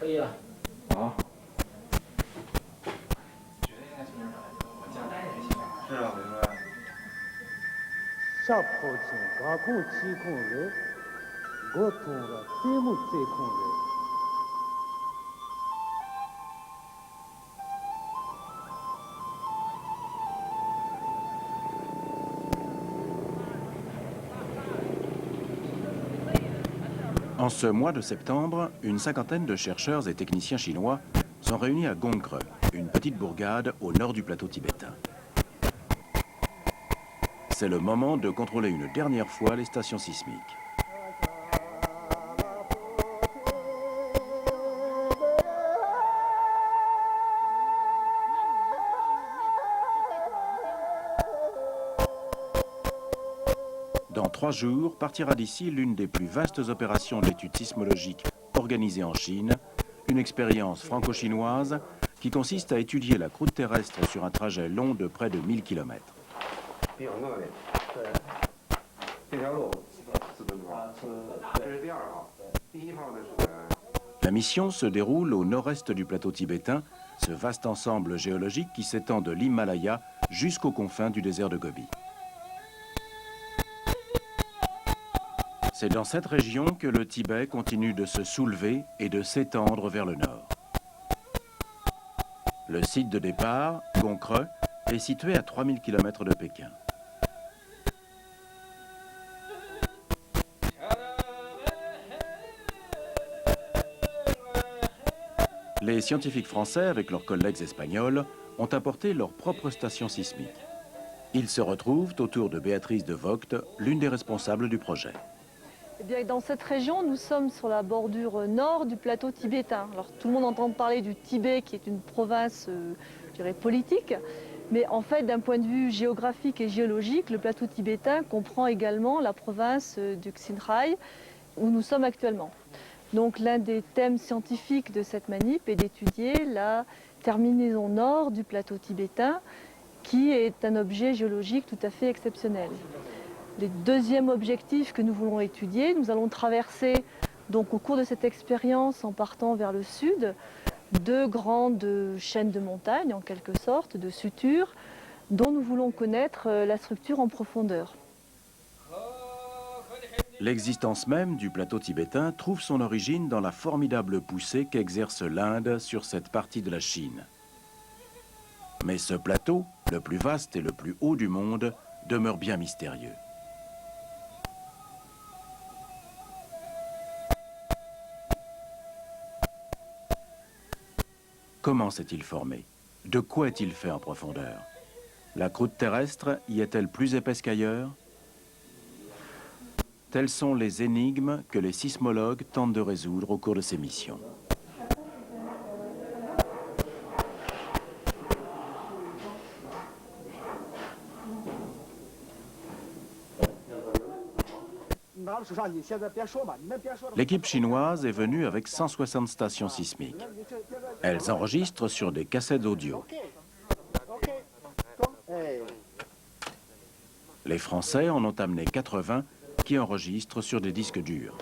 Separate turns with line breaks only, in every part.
可以啊。
好。是啊，明白。
下坡前高空起空了，我中了节目最空了。
En ce mois de septembre, une cinquantaine de chercheurs et techniciens chinois sont réunis à Gongkre, une petite bourgade au nord du plateau tibétain. C'est le moment de contrôler une dernière fois les stations sismiques. Dans 3 jours, partira d'ici l'une des plus vastes opérations d'études sismologiques organisées en Chine, une expérience franco-chinoise qui consiste à étudier la croûte terrestre sur un trajet long de près de 1000 km. La mission se déroule au nord-est du plateau tibétain, ce vaste ensemble géologique qui s'étend de l'Himalaya jusqu'aux confins du désert de Gobi. C'est dans cette région que le Tibet continue de se soulever et de s'étendre vers le nord. Le site de départ, Gongkre, est situé à 3000 km de Pékin. Les scientifiques français, avec leurs collègues espagnols, ont apporté leur propre station sismique. Ils se retrouvent autour de Béatrice de Vogt, l'une des responsables du projet.
Eh bien, dans cette région, nous sommes sur la bordure nord du plateau tibétain. Alors, tout le monde entend parler du Tibet, qui est une province, je dirais, politique. Mais en fait, d'un point de vue géographique et géologique, le plateau tibétain comprend également la province du Xinhai, où nous sommes actuellement. Donc, l'un des thèmes scientifiques de cette manip est d'étudier la terminaison nord du plateau tibétain, qui est un objet géologique tout à fait exceptionnel. Le deuxième objectif que nous voulons étudier, nous allons traverser donc au cours de cette expérience en partant vers le sud 2 grandes chaînes de montagnes en quelque sorte, de sutures, dont nous voulons connaître la structure en profondeur.
L'existence même du plateau tibétain trouve son origine dans la formidable poussée qu'exerce l'Inde sur cette partie de la Chine. Mais ce plateau, le plus vaste et le plus haut du monde, demeure bien mystérieux. Comment s'est-il formé? De quoi est-il fait en profondeur? La croûte terrestre y est-elle plus épaisse qu'ailleurs? Telles sont les énigmes que les sismologues tentent de résoudre au cours de ces missions. L'équipe chinoise est venue avec 160 stations sismiques. Elles enregistrent sur des cassettes audio. Les Français en ont amené 80 qui enregistrent sur des disques durs.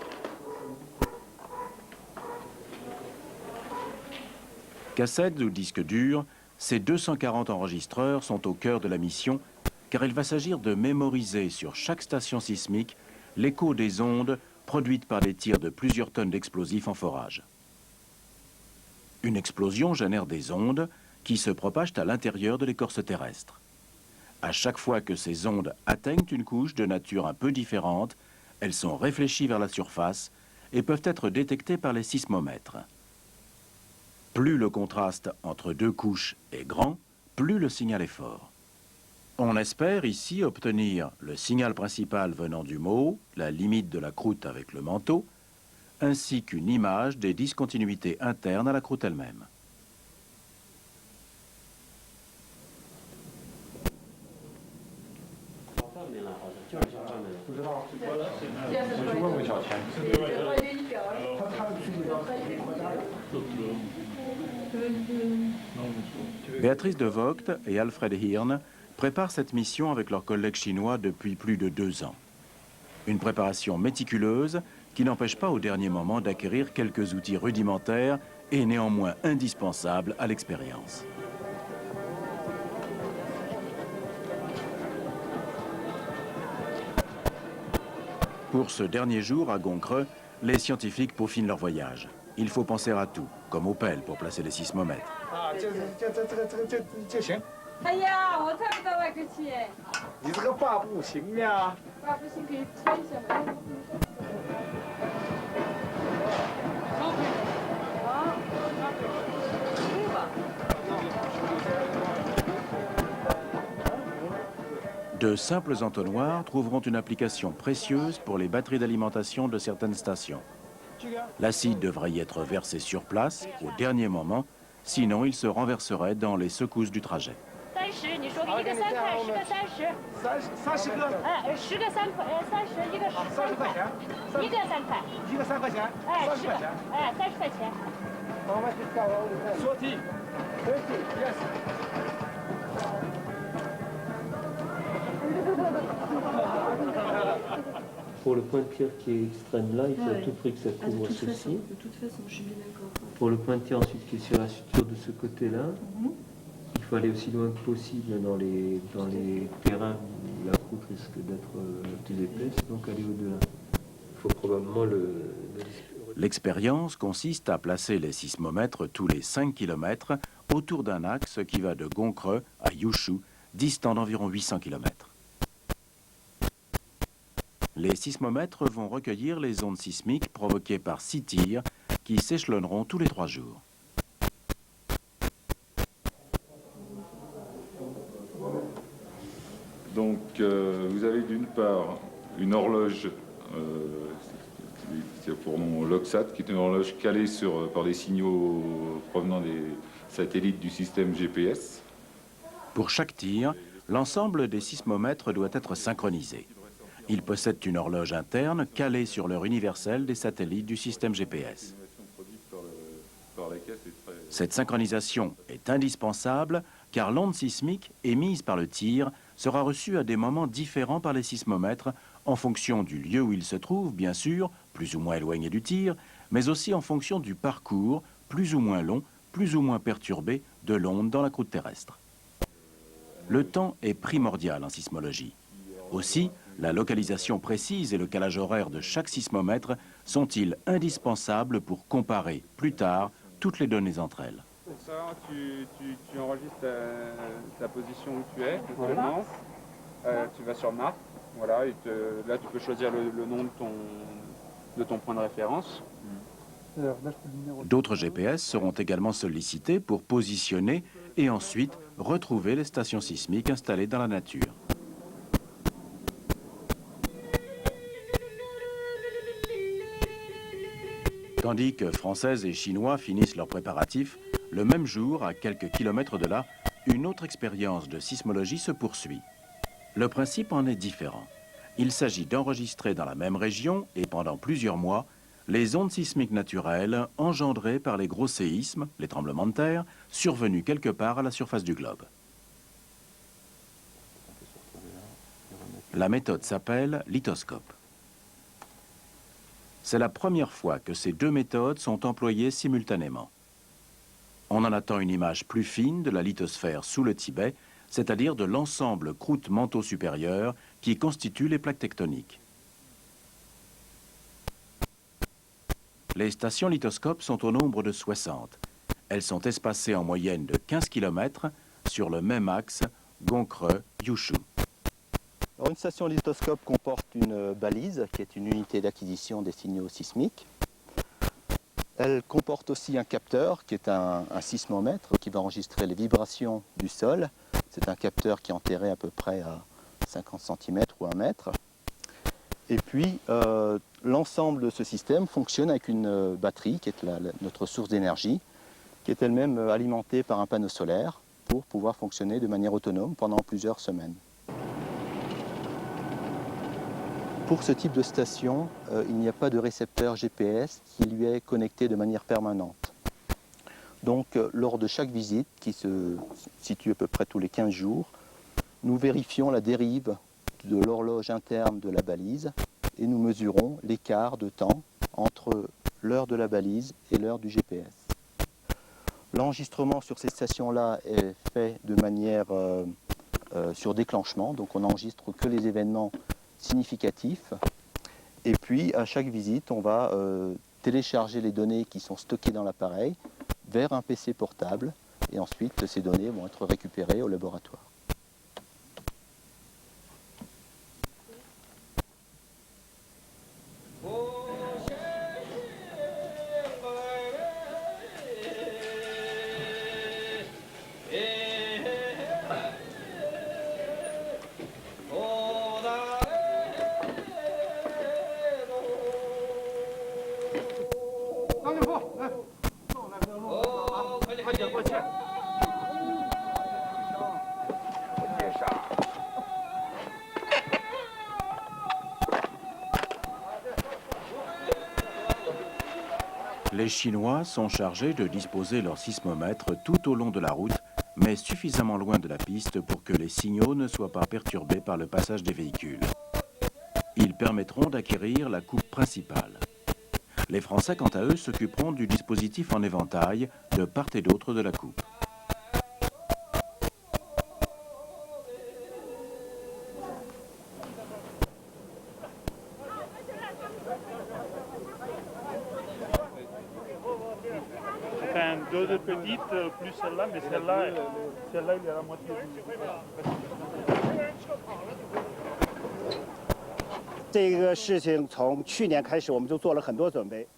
Cassettes ou disques durs, ces 240 enregistreurs sont au cœur de la mission car il va s'agir de mémoriser sur chaque station sismique l'écho des ondes produites par les tirs de plusieurs tonnes d'explosifs en forage. Une explosion génère des ondes qui se propagent à l'intérieur de l'écorce terrestre. À chaque fois que ces ondes atteignent une couche de nature un peu différente, elles sont réfléchies vers la surface et peuvent être détectées par les sismomètres. Plus le contraste entre 2 couches est grand, plus le signal est fort. On espère ici obtenir le signal principal venant du mot, la limite de la croûte avec le manteau, ainsi qu'une image des discontinuités internes à la croûte elle-même. Béatrice de Vogt et Alfred Hirn préparent cette mission avec leurs collègues chinois depuis plus de 2 ans. Une préparation méticuleuse qui n'empêche pas au dernier moment d'acquérir quelques outils rudimentaires et néanmoins indispensables à l'expérience. Pour ce dernier jour à Goncreux, les scientifiques peaufinent leur voyage. Il faut penser à tout, comme au pelle pour placer les sismomètres. De simples entonnoirs trouveront une application précieuse pour les batteries d'alimentation de certaines stations. L'acide devrait y être versé sur place, au dernier moment, sinon il se renverserait dans les secousses du trajet.
Pour le point de tir qui est extrême là, il faut à tout prix que ça couvre ceci.
De toute façon, je suis bien d'accord.
Pour le point de tir ensuite qui est sur la suture de ce côté-là, il faut aller aussi loin que possible dans les terrains où la croûte risque d'être plus épaisse, donc aller au-delà. Il faut probablement
L'expérience consiste à placer les sismomètres tous les 5 km autour d'un axe qui va de Goncreux à Youchou, distant d'environ 800 km. Les sismomètres vont recueillir les ondes sismiques provoquées par 6 tirs qui s'échelonneront tous les 3 jours.
Donc, vous avez d'une part une horloge, c'est pour nom LOXSAT, qui est une horloge calée par des signaux provenant des satellites du système GPS.
Pour chaque tir, l'ensemble des sismomètres doit être synchronisé. Ils possèdent une horloge interne calée sur l'heure universelle des satellites du système GPS. Cette synchronisation est indispensable car l'onde sismique émise par le tir sera reçue à des moments différents par les sismomètres en fonction du lieu où il se trouve, bien sûr, plus ou moins éloigné du tir, mais aussi en fonction du parcours, plus ou moins long, plus ou moins perturbé, de l'onde dans la croûte terrestre. Le temps est primordial en sismologie. Aussi, la localisation précise et le calage horaire de chaque sismomètre sont-ils indispensables pour comparer plus tard toutes les données entre elles.
Pour ça, tu enregistres ta position où tu es, actuellement. Tu vas sur Map, voilà, et là tu peux choisir le nom de ton point de référence.
D'autres GPS seront également sollicités pour positionner et ensuite retrouver les stations sismiques installées dans la nature. Tandis que Françaises et Chinois finissent leurs préparatifs, le même jour, à quelques kilomètres de là, une autre expérience de sismologie se poursuit. Le principe en est différent. Il s'agit d'enregistrer dans la même région et pendant plusieurs mois les ondes sismiques naturelles engendrées par les gros séismes, les tremblements de terre, survenus quelque part à la surface du globe. La méthode s'appelle lithoscope. C'est la première fois que ces deux méthodes sont employées simultanément. On en attend une image plus fine de la lithosphère sous le Tibet, c'est-à-dire de l'ensemble croûte-manteau supérieur qui constitue les plaques tectoniques. Les stations lithoscopes sont au nombre de 60. Elles sont espacées en moyenne de 15 km sur le même axe Goncreux-Youchou.
Une station lithoscope comporte une balise, qui est une unité d'acquisition des signaux sismiques. Elle comporte aussi un capteur, qui est un sismomètre, qui va enregistrer les vibrations du sol. C'est un capteur qui est enterré à peu près à 50 cm ou 1 mètre. Et puis, l'ensemble de ce système fonctionne avec une batterie, qui est notre source d'énergie, qui est elle-même alimentée par un panneau solaire pour pouvoir fonctionner de manière autonome pendant plusieurs semaines. Pour ce type de station, il n'y a pas de récepteur GPS qui lui est connecté de manière permanente. Donc, lors de chaque visite, qui se situe à peu près tous les 15 jours, nous vérifions la dérive de l'horloge interne de la balise et nous mesurons l'écart de temps entre l'heure de la balise et l'heure du GPS. L'enregistrement sur ces stations-là est fait de manière sur déclenchement, donc on n'enregistre que les événements significatifs. Et puis à chaque visite, on va télécharger les données qui sont stockées dans l'appareil vers un PC portable et ensuite ces données vont être récupérées au laboratoire.
Les Chinois sont chargés de disposer leur sismomètre tout au long de la route, mais suffisamment loin de la piste pour que les signaux ne soient pas perturbés par le passage des véhicules. Ils permettront d'acquérir la coupe principale. Les Français, quant à eux, s'occuperont du dispositif en éventail de part et d'autre de la coupe.
Deux de petites, plus celle-là, mais celle-là, il est à la moitié.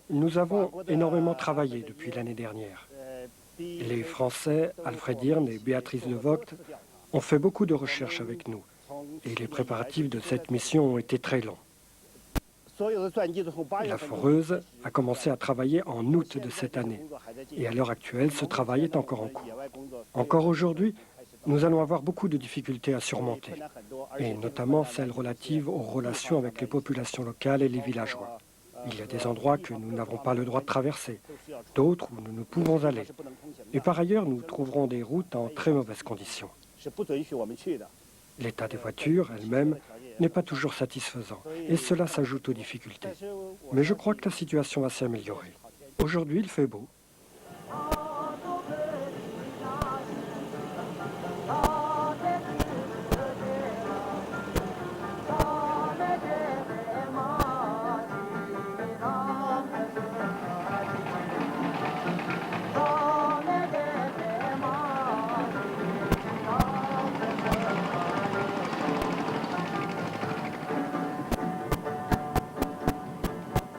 Nous avons énormément travaillé depuis l'année dernière. Les Français, Alfred Hirn et Béatrice de Vogt, ont fait beaucoup de recherches avec nous. Et les préparatifs de cette mission ont été très longs. La foreuse a commencé à travailler en août de cette année. Et à l'heure actuelle, ce travail est encore en cours. Encore aujourd'hui, nous allons avoir beaucoup de difficultés à surmonter, et notamment celles relatives aux relations avec les populations locales et les villageois. Il y a des endroits que nous n'avons pas le droit de traverser, d'autres où nous ne pouvons aller. Et par ailleurs, nous trouverons des routes en très mauvaises conditions. L'état des voitures elles-mêmes n'est pas toujours satisfaisant, et cela s'ajoute aux difficultés. Mais je crois que la situation va s'améliorer. Aujourd'hui, il fait beau.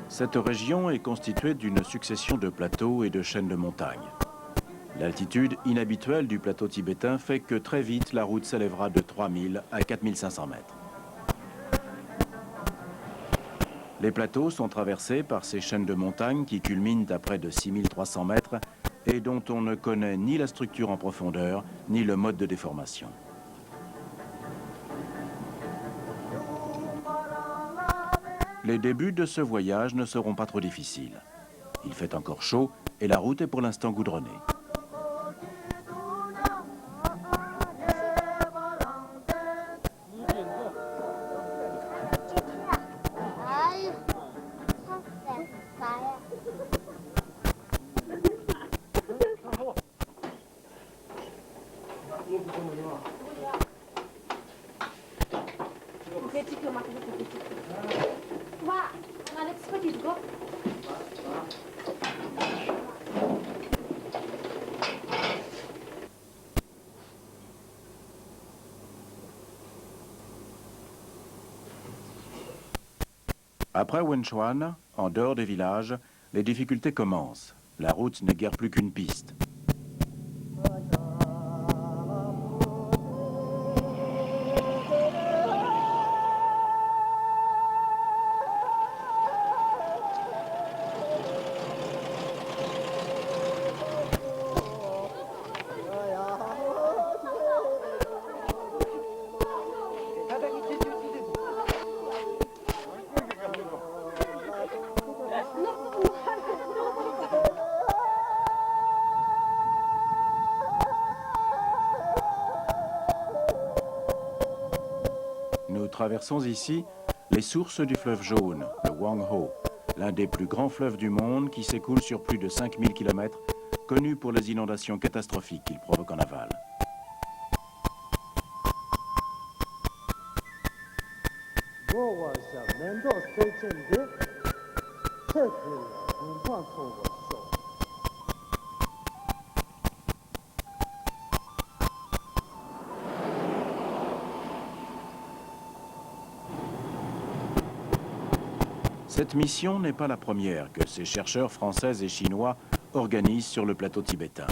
Cette région est constituée d'une succession de plateaux et de chaînes de montagnes. L'altitude inhabituelle du plateau tibétain fait que très vite la route s'élèvera de 3000 à 4500 mètres. Les plateaux sont traversés par ces chaînes de montagnes qui culminent à près de 6300 mètres et dont on ne connaît ni la structure en profondeur ni le mode de déformation. Les débuts de ce voyage ne seront pas trop difficiles. Il fait encore chaud et la route est pour l'instant goudronnée. Après Wenchuan, en dehors des villages, les difficultés commencent. La route n'est guère plus qu'une piste. Nous traversons ici les sources du fleuve jaune, le Wangho, l'un des plus grands fleuves du monde qui s'écoule sur plus de 5000 km, connu pour les inondations catastrophiques qu'il provoque en aval. Cette mission n'est pas la première que ces chercheurs français et chinois organisent sur le plateau tibétain.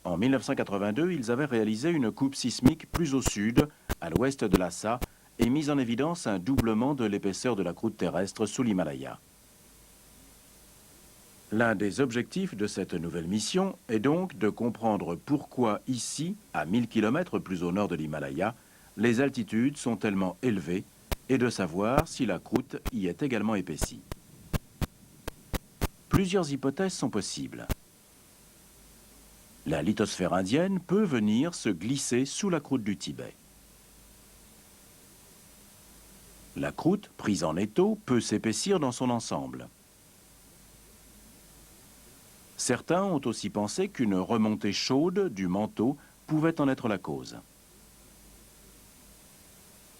En 1982, ils avaient réalisé une coupe sismique plus au sud, à l'ouest de Lhasa, et mis en évidence un doublement de l'épaisseur de la croûte terrestre sous l'Himalaya. L'un des objectifs de cette nouvelle mission est donc de comprendre pourquoi ici, à 1000 km plus au nord de l'Himalaya, les altitudes sont tellement élevées et de savoir si la croûte y est également épaissie. Plusieurs hypothèses sont possibles. La lithosphère indienne peut venir se glisser sous la croûte du Tibet. La croûte, prise en étau, peut s'épaissir dans son ensemble. Certains ont aussi pensé qu'une remontée chaude du manteau pouvait en être la cause.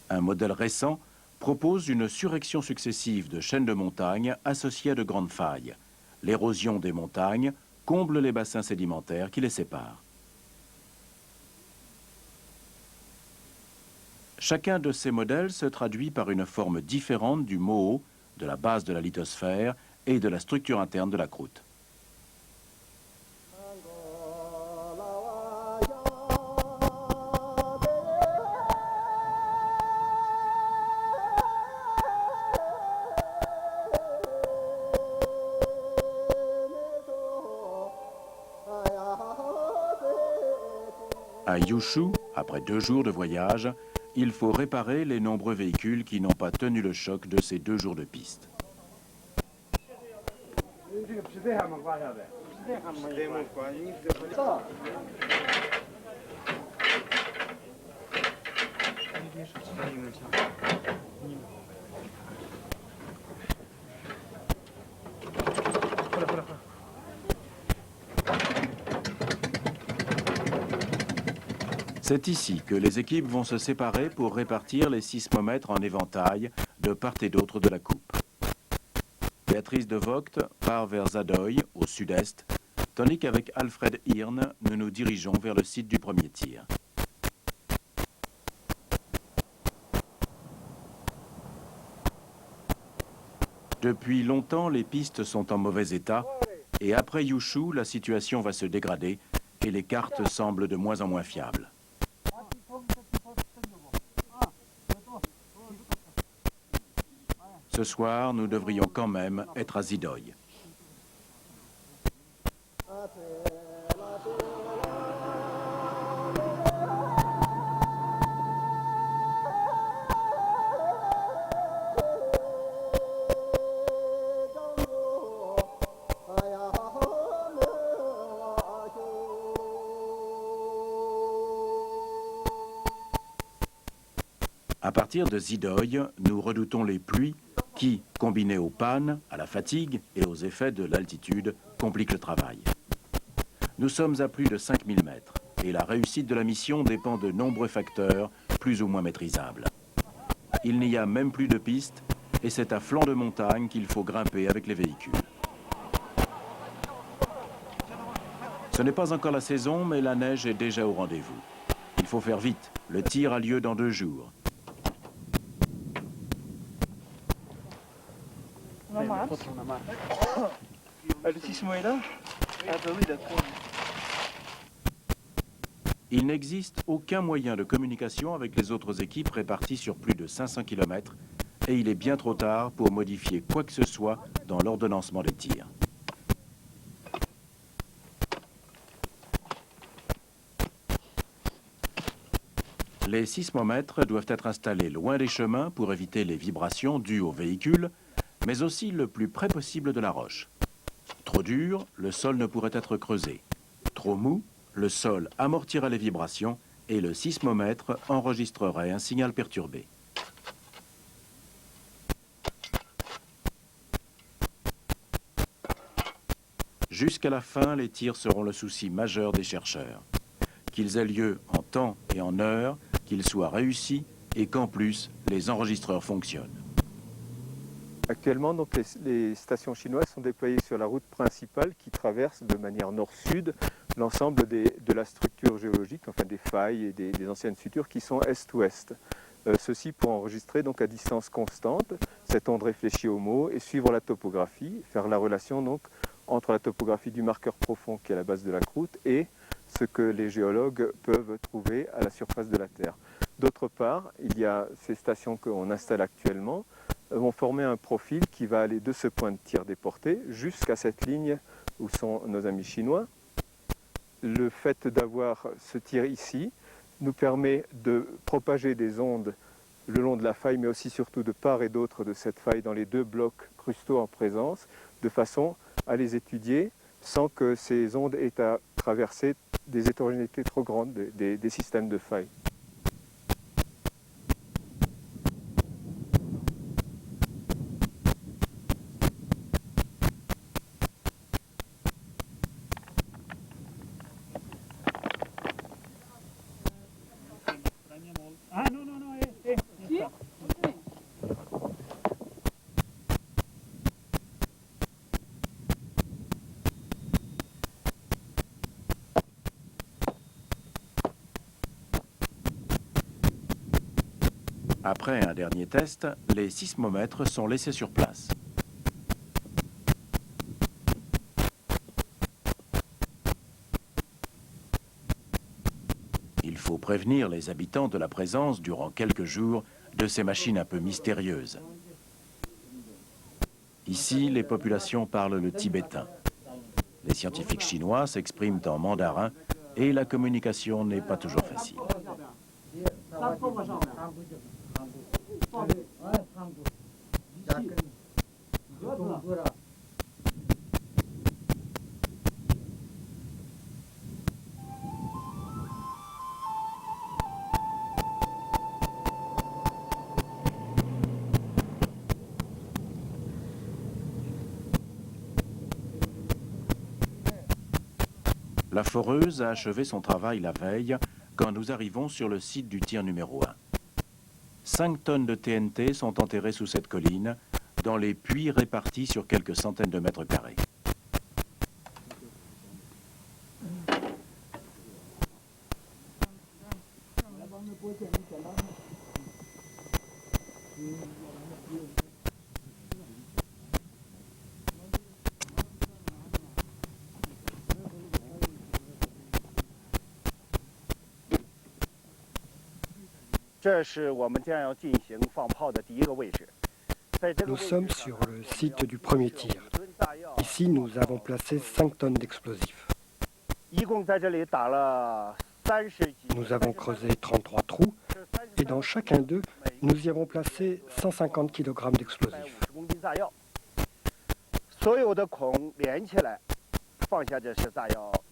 Un modèle récent propose une surrection successive de chaînes de montagnes associées à de grandes failles. L'érosion des montagnes comble les bassins sédimentaires qui les séparent. Chacun de ces modèles se traduit par une forme différente du moho, de la base de la lithosphère et de la structure interne de la croûte. À Yushu, après 2 jours de voyage, il faut réparer les nombreux véhicules qui n'ont pas tenu le choc de ces 2 jours de piste. C'est ici que les équipes vont se séparer pour répartir les sismomètres en éventail de part et d'autre de la coupe. Béatrice de Vogt part vers Zadoy, au sud-est, tandis qu'avec Alfred Hirn, nous nous dirigeons vers le site du premier tir. Depuis longtemps, les pistes sont en mauvais état et après Yushu, la situation va se dégrader et les cartes semblent de moins en moins fiables. Ce soir, nous devrions quand même être à Zidoy. À partir de Zidoy, nous redoutons les pluies qui, combinées aux pannes, à la fatigue et aux effets de l'altitude, compliquent le travail. Nous sommes à plus de 5000 mètres et la réussite de la mission dépend de nombreux facteurs plus ou moins maîtrisables. Il n'y a même plus de piste et c'est à flanc de montagne qu'il faut grimper avec les véhicules. Ce n'est pas encore la saison, mais la neige est déjà au rendez-vous. Il faut faire vite, le tir a lieu dans 2 jours.
Le sismo est là? Ah bah oui, d'accord.
Il n'existe aucun moyen de communication avec les autres équipes réparties sur plus de 500 km et il est bien trop tard pour modifier quoi que ce soit dans l'ordonnancement des tirs. Les sismomètres doivent être installés loin des chemins pour éviter les vibrations dues aux véhicules, mais aussi le plus près possible de la roche. Trop dur, le sol ne pourrait être creusé. Trop mou, le sol amortirait les vibrations et le sismomètre enregistrerait un signal perturbé. Jusqu'à la fin, les tirs seront le souci majeur des chercheurs. Qu'ils aient lieu en temps et en heure, qu'ils soient réussis et qu'en plus, les enregistreurs fonctionnent.
Actuellement, donc, les stations chinoises sont déployées sur la route principale qui traverse de manière nord-sud l'ensemble de la structure géologique, enfin des failles et des anciennes sutures qui sont est-ouest. Ceci pour enregistrer donc à distance constante cette onde réfléchie au mot et suivre la topographie, faire la relation donc entre la topographie du marqueur profond qui est à la base de la croûte et ce que les géologues peuvent trouver à la surface de la Terre. D'autre part, il y a ces stations qu'on installe actuellement vont former un profil qui va aller de ce point de tir déporté jusqu'à cette ligne où sont nos amis chinois. Le fait d'avoir ce tir ici nous permet de propager des ondes le long de la faille, mais aussi surtout de part et d'autre de cette faille dans les deux blocs crustaux en présence, de façon à les étudier sans que ces ondes aient à traverser des hétérogénéités trop grandes des systèmes de failles.
Ah non, non, non,
Après un dernier test, les sismomètres sont laissés sur place. Il faut prévenir les habitants de la présence, durant quelques jours, de ces machines un peu mystérieuses. Ici, les populations parlent le tibétain. Les scientifiques chinois s'expriment en mandarin et la communication n'est pas toujours facile. La foreuse a achevé son travail la veille quand nous arrivons sur le site du tir numéro 1. 5 tonnes de TNT sont enterrées sous cette colline, dans les puits répartis sur quelques centaines de mètres carrés.
Nous sommes sur le site du premier tir. Ici, nous avons placé 5 tonnes d'explosifs. Nous avons creusé 33 trous et dans chacun d'eux, nous y avons placé 150 kg d'explosifs.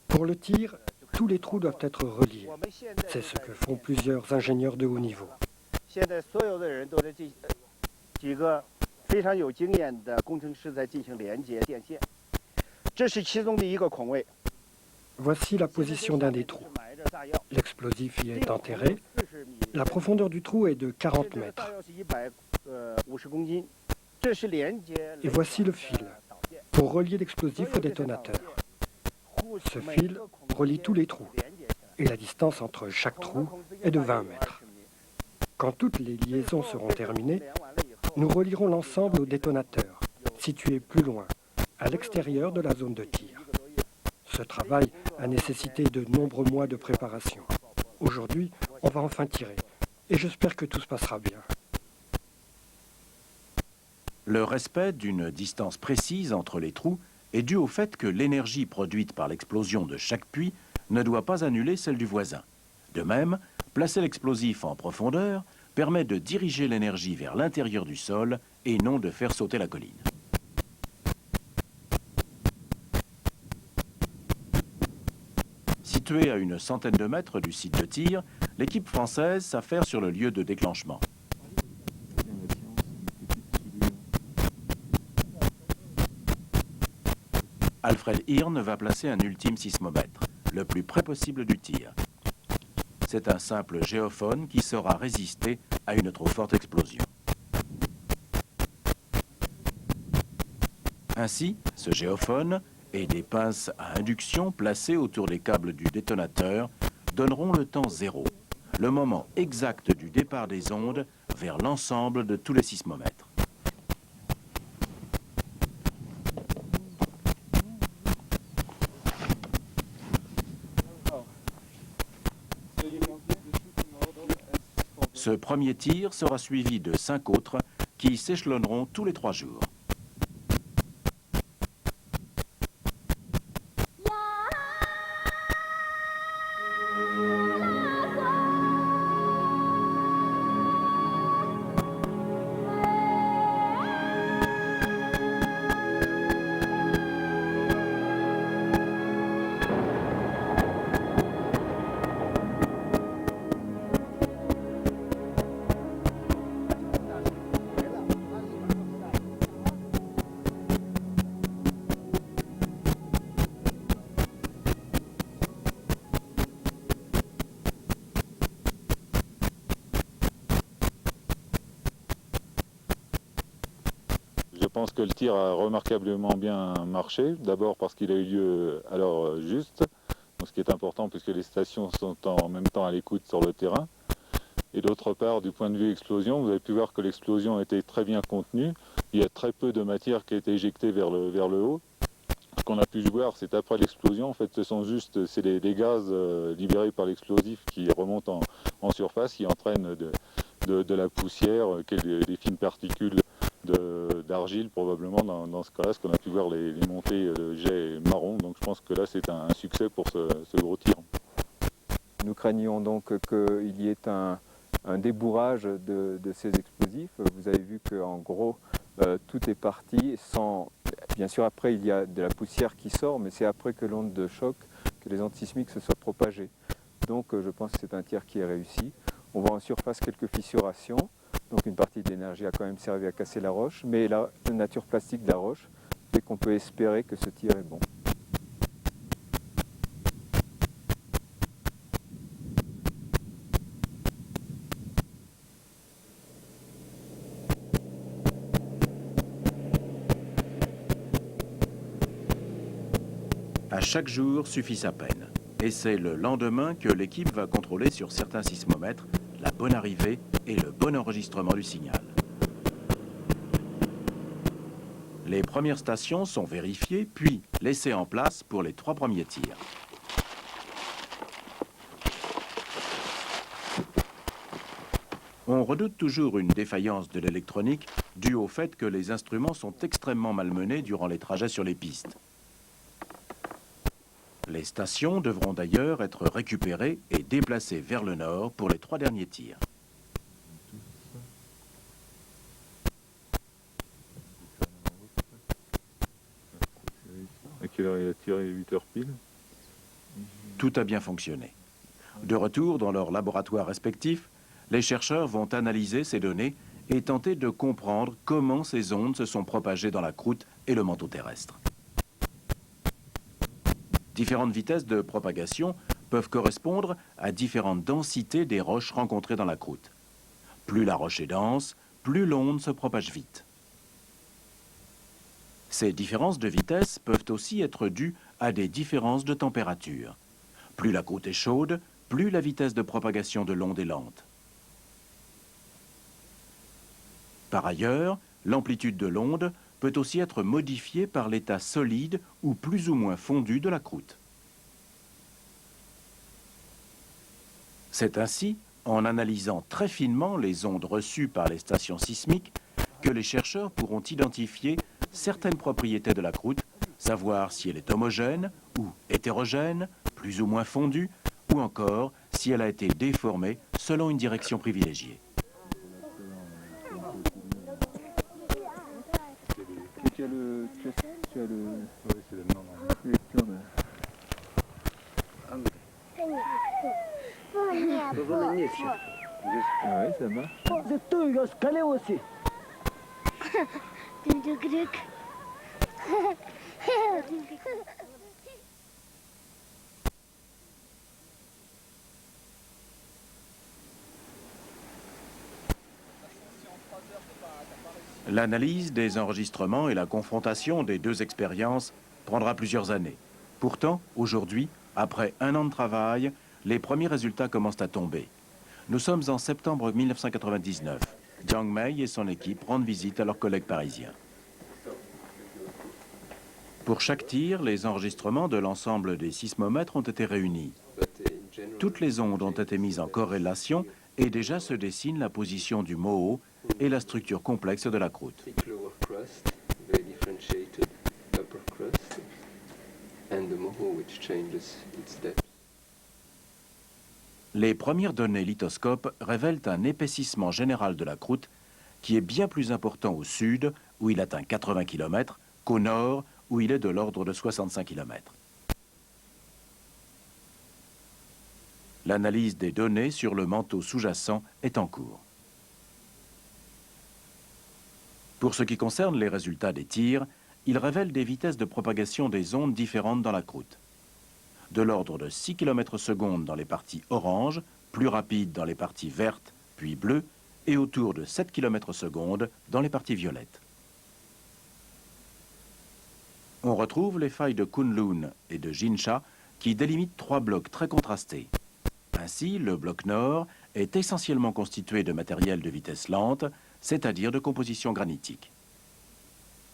Pour le tir, tous les trous doivent être reliés. C'est ce que font plusieurs ingénieurs de haut niveau. Voici la position d'un des trous. L'explosif y est enterré. La profondeur du trou est de 40 mètres. Et voici le fil pour relier l'explosif au détonateur. Ce fil relie tous les trous et la distance entre chaque trou est de 20 mètres. Quand toutes les liaisons seront terminées, nous relierons l'ensemble au détonateur, situé plus loin, à l'extérieur de la zone de tir. Ce travail a nécessité de nombreux mois de préparation. Aujourd'hui, on va enfin tirer et j'espère que tout se passera bien.
Le respect d'une distance précise entre les trous est dû au fait que l'énergie produite par l'explosion de chaque puits ne doit pas annuler celle du voisin. De même, placer l'explosif en profondeur permet de diriger l'énergie vers l'intérieur du sol et non de faire sauter la colline. Située à une centaine de mètres du site de tir, l'équipe française s'affaire sur le lieu de déclenchement. À Alfred Hirn va placer un ultime sismomètre, le plus près possible du tir. C'est un simple géophone qui saura résister à une trop forte explosion. Ainsi, ce géophone et des pinces à induction placées autour des câbles du détonateur donneront le temps zéro, le moment exact du départ des ondes vers l'ensemble de tous les sismomètres. Ce premier tir sera suivi de 5 autres qui s'échelonneront tous les 3 jours.
Je pense que le tir a remarquablement bien marché, d'abord parce qu'il a eu lieu à l'heure juste, donc ce qui est important puisque les stations sont en même temps à l'écoute sur le terrain. Et d'autre part, du point de vue explosion, vous avez pu voir que l'explosion était très bien contenue. Il y a très peu de matière qui a été éjectée vers le haut. Ce qu'on a pu voir, c'est après l'explosion, en fait, c'est les gaz libérés par l'explosif qui remontent en surface, qui entraînent de la poussière, des fines particules d'argile probablement dans ce cas-là, ce qu'on a pu voir les montées de jets marron. Donc je pense que là c'est un succès pour ce gros tir.
Nous craignons donc qu'il y ait un débourrage de ces explosifs. Vous avez vu qu'en gros tout est parti sans... Bien sûr après il y a de la poussière qui sort, mais c'est après que l'onde de choc, que les ondes sismiques se soient propagées. Donc je pense que c'est un tir qui est réussi. On voit en surface quelques fissurations. Donc une partie de l'énergie a quand même servi à casser la roche, mais la nature plastique de la roche fait qu'on peut espérer que ce tir est bon.
À chaque jour suffit sa peine. Et c'est le lendemain que l'équipe va contrôler sur certains sismomètres la bonne arrivée et le bon enregistrement du signal. Les premières stations sont vérifiées, puis laissées en place pour les 3 premiers tirs. On redoute toujours une défaillance de l'électronique due au fait que les instruments sont extrêmement malmenés durant les trajets sur les pistes. Les stations devront d'ailleurs être récupérées et déplacées vers le nord pour les 3 derniers tirs.
À quelle heure il a tiré? 8 heures pile.
Tout a bien fonctionné. De retour dans leurs laboratoires respectifs, les chercheurs vont analyser ces données et tenter de comprendre comment ces ondes se sont propagées dans la croûte et le manteau terrestre. Différentes vitesses de propagation peuvent correspondre à différentes densités des roches rencontrées dans la croûte. Plus la roche est dense, plus l'onde se propage vite. Ces différences de vitesse peuvent aussi être dues à des différences de température. Plus la croûte est chaude, plus la vitesse de propagation de l'onde est lente. Par ailleurs, l'amplitude de l'onde peut aussi être modifiée par l'état solide ou plus ou moins fondu de la croûte. C'est ainsi, en analysant très finement les ondes reçues par les stations sismiques, que les chercheurs pourront identifier certaines propriétés de la croûte, savoir si elle est homogène ou hétérogène, plus ou moins fondue, ou encore si elle a été déformée selon une direction privilégiée.
Tu as le Ah ouais, ça marche.
L'analyse des enregistrements et la confrontation des deux expériences prendra plusieurs années. Pourtant, aujourd'hui, après un an de travail, les premiers résultats commencent à tomber. Nous sommes en septembre 1999. Jiang Mei et son équipe rendent visite à leurs collègues parisiens. Pour chaque tir, les enregistrements de l'ensemble des sismomètres ont été réunis. Toutes les ondes ont été mises en corrélation et déjà se dessine la position du Moho et la structure complexe de la croûte. Les premières données lithoscopes révèlent un épaississement général de la croûte qui est bien plus important au sud, où il atteint 80 km, qu'au nord, où il est de l'ordre de 65 km. L'analyse des données sur le manteau sous-jacent est en cours. Pour ce qui concerne les résultats des tirs, ils révèlent des vitesses de propagation des ondes différentes dans la croûte. De l'ordre de 6 km/s dans les parties oranges, plus rapides dans les parties vertes, puis bleues, et autour de 7 km/s dans les parties violettes. On retrouve les failles de Kunlun et de Jinsha qui délimitent trois blocs très contrastés. Ainsi, le bloc nord est essentiellement constitué de matériel de vitesse lente, c'est-à-dire de composition granitique.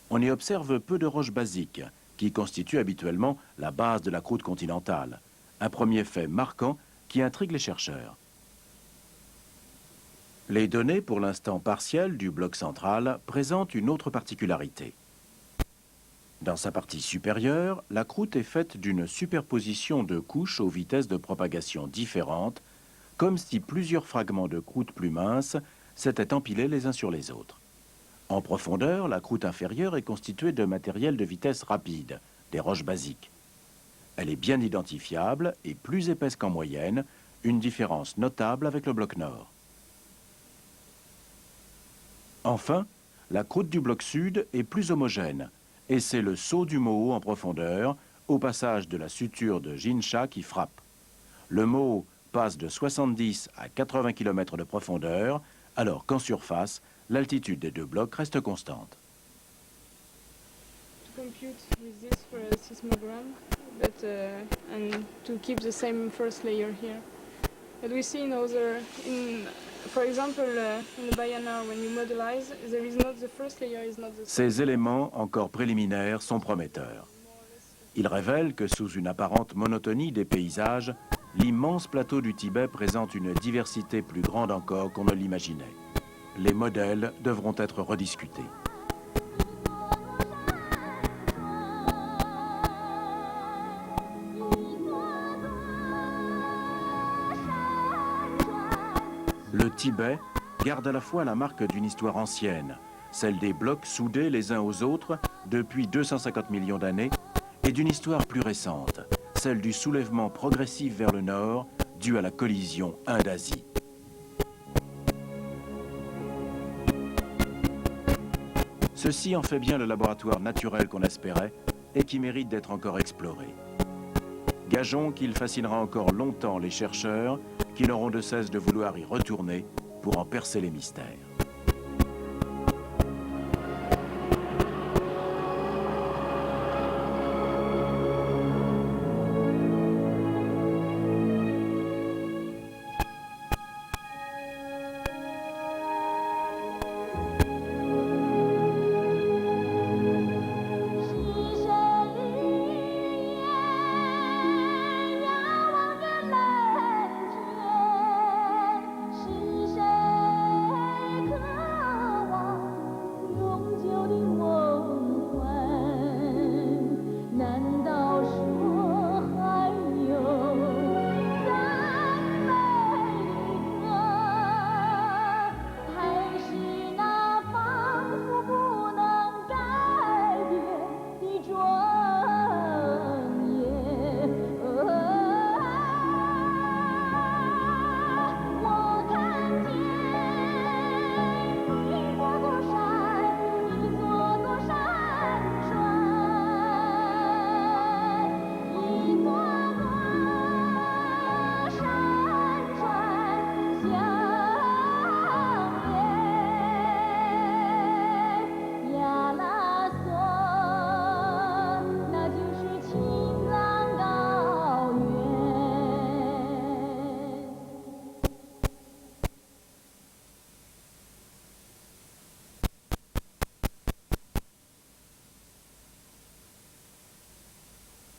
On y observe peu de roches basiques, qui constituent habituellement la base de la croûte continentale, un premier fait marquant qui intrigue les chercheurs. Les données, pour l'instant partielles, du bloc central présentent une autre particularité. Dans sa partie supérieure, la croûte est faite d'une superposition de couches aux vitesses de propagation différentes, comme si plusieurs fragments de croûte plus minces s'étaient empilés les uns sur les autres. En profondeur, la croûte inférieure est constituée de matériel de vitesse rapide, des roches basiques. Elle est bien identifiable et plus épaisse qu'en moyenne, une différence notable avec le bloc nord. Enfin, la croûte du bloc sud est plus homogène, et c'est le saut du Moho en profondeur, au passage de la suture de Jinsha qui frappe. Le Moho passe de 70 à 80 km de profondeur, alors qu'en surface, l'altitude des deux blocs reste constante.
To compute with this for a seismogram, but and to keep the same first layer here. But we see for example, in the Bayanar, when you modelize, there is not the first layer is not the same.
Ces éléments, encore préliminaires, sont prometteurs. Ils révèlent que sous une apparente monotonie des paysages, l'immense plateau du Tibet présente une diversité plus grande encore qu'on ne l'imaginait. Les modèles devront être rediscutés. Le Tibet garde à la fois la marque d'une histoire ancienne, celle des blocs soudés les uns aux autres depuis 250 millions d'années, et d'une histoire plus récente, celle du soulèvement progressif vers le nord dû à la collision Inde-Asie. Ceci en fait bien le laboratoire naturel qu'on espérait et qui mérite d'être encore exploré. Gageons qu'il fascinera encore longtemps les chercheurs qui n'auront de cesse de vouloir y retourner pour en percer les mystères.